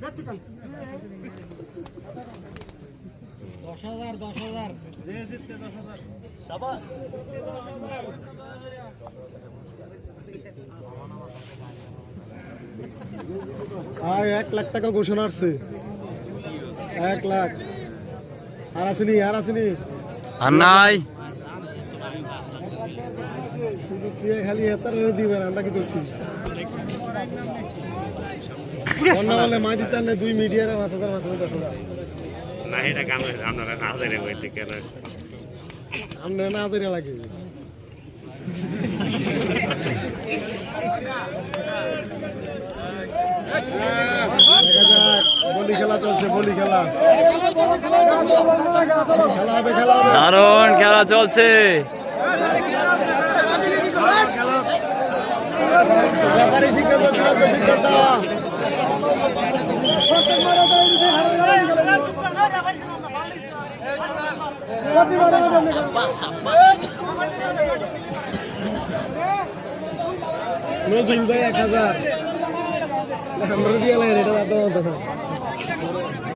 10,000 10,000 আর 1 লাখ টাকা ঘোষণা আসছে 1 লাখ আর আসেনি আর নাই শুধু দিয়ে খালি এতার দিবেন আমরা কি করছি অন্য বলে মাটি টানলে 2 মিডিয়ার 5,000 না এটা কাম আপনারা না হাজারে হইতে কেন আমরা না হাজারে লাগে বলি খেলা চলছে খেলা হবে দারুণ খেলা চলছে নজরুল ভাই 1000 আমরা দিয়ে লাগে এটা